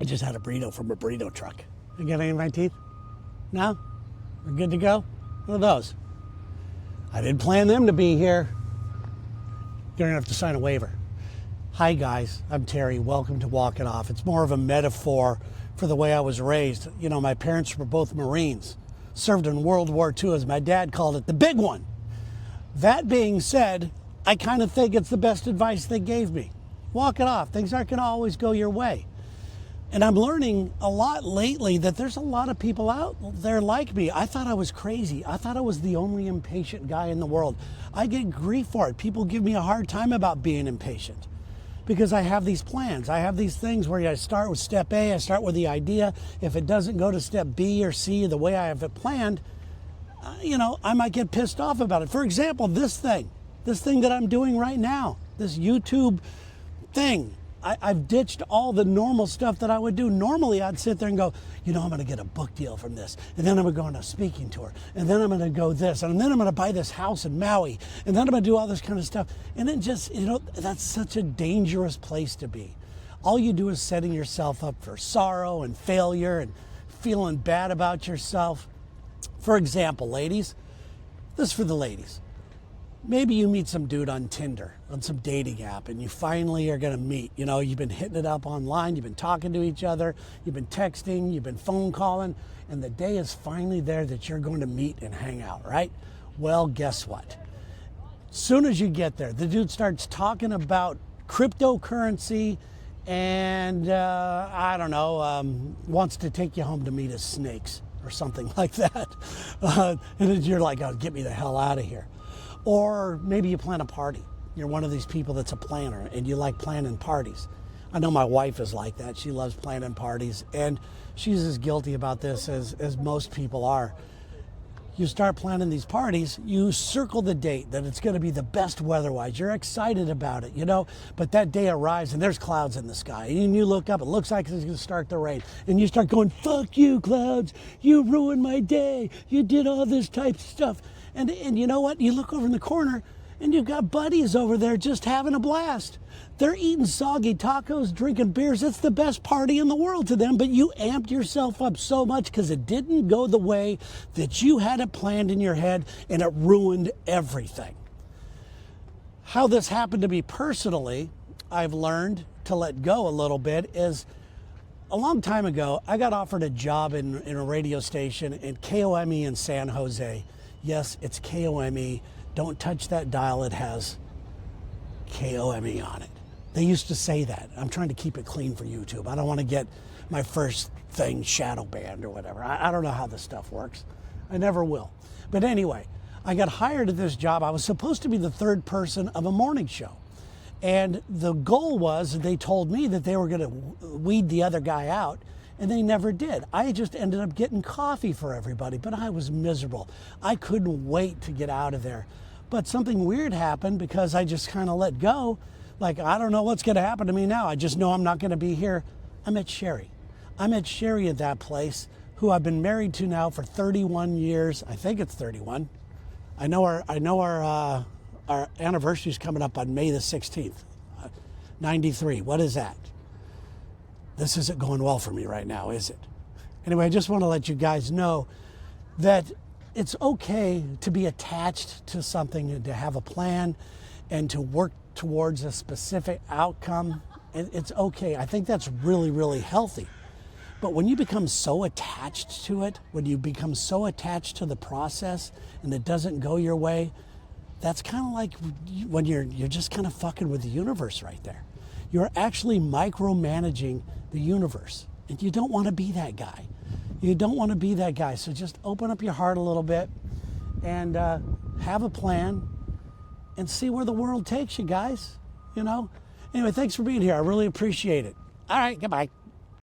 I just had a burrito from a burrito truck. You got any in my teeth? No? We're good to go? What are those? I didn't plan them to be here. You're gonna have to sign a waiver. Hi guys, I'm Terry. Welcome to Walk It Off. It's more of a metaphor for the way I was raised. You know, my parents were both Marines, served in World War II, as my dad called it, the big one. That being said, I kind of think it's the best advice they gave me. Walk it off. Things aren't gonna always go your way. And I'm learning a lot lately that there's a lot of people out there like me. I thought I was crazy. I thought I was the only impatient guy in the world. I get grief for it. People give me a hard time about being impatient because I have these plans. I have these things where I start with step A, I start with the idea. If it doesn't go to step B or C the way I have it planned, I might get pissed off about it. For example, this thing that I'm doing right now, this YouTube thing. I've ditched all the normal stuff that I would do. Normally, I'd sit there and go, I'm going to get a book deal from this. And then I'm going to go on a speaking tour. And then I'm going to go this. And then I'm going to buy this house in Maui. And then I'm going to do all this kind of stuff. And then just, that's such a dangerous place to be. All you do is setting yourself up for sorrow and failure and feeling bad about yourself. For example, ladies, this is for the ladies. Maybe you meet some dude on Tinder, on some dating app, and you finally are going to meet. You've been hitting it up online, you've been talking to each other, you've been texting, you've been phone calling, and the day is finally there that you're going to meet and hang out, right? Well, guess what? As soon as you get there, the dude starts talking about cryptocurrency and, wants to take you home to meet his snakes or something like that. And then you're like, oh, get me the hell out of here. Or maybe you plan a party. You're one of these people that's a planner and you like planning parties. I know my wife is like that. She loves planning parties and she's as guilty about this as most people are. You start planning these parties, you circle the date that it's going to be the best weather-wise. You're excited about it, but that day arrives and there's clouds in the sky. And you look up, it looks like it's going to start to rain. And you start going, fuck you, clouds. You ruined my day. You did all this type of stuff. And you know what? You look over in the corner and you've got buddies over there just having a blast. They're eating soggy tacos, drinking beers. It's the best party in the world to them, but you amped yourself up so much because it didn't go the way that you had it planned in your head, and it ruined everything. How this happened to me personally, I've learned to let go a little bit, is a long time ago, I got offered a job in a radio station in KOME in San Jose. Yes, it's KOME. Don't touch that dial. It has KOME on it. They used to say that. I'm trying to keep it clean for YouTube. I don't want to get my first thing shadow banned or whatever. I don't know how this stuff works. I never will. But anyway, I got hired at this job. I was supposed to be the third person of a morning show. And the goal was, they told me that they were going to weed the other guy out. And they never did. I just ended up getting coffee for everybody, but I was miserable. I couldn't wait to get out of there. But something weird happened because I just kind of let go. Like, I don't know what's going to happen to me now. I just know I'm not going to be here. I met Sherry. I met Sherry at that place, who I've been married to now for 31 years. I think it's 31. I know our anniversary is coming up on May the 16th. 93. What is that? This isn't going well for me right now, is it? Anyway, I just want to let you guys know that it's okay to be attached to something and to have a plan and to work towards a specific outcome. It's okay. I think that's really, really healthy. But when you become so attached to it, when you become so attached to the process and it doesn't go your way, that's kind of like when you're just kind of fucking with the universe right there. You're actually micromanaging the universe. And you don't want to be that guy. You don't want to be that guy. So just open up your heart a little bit and have a plan and see where the world takes you, guys. Anyway, thanks for being here. I really appreciate it. All right, goodbye.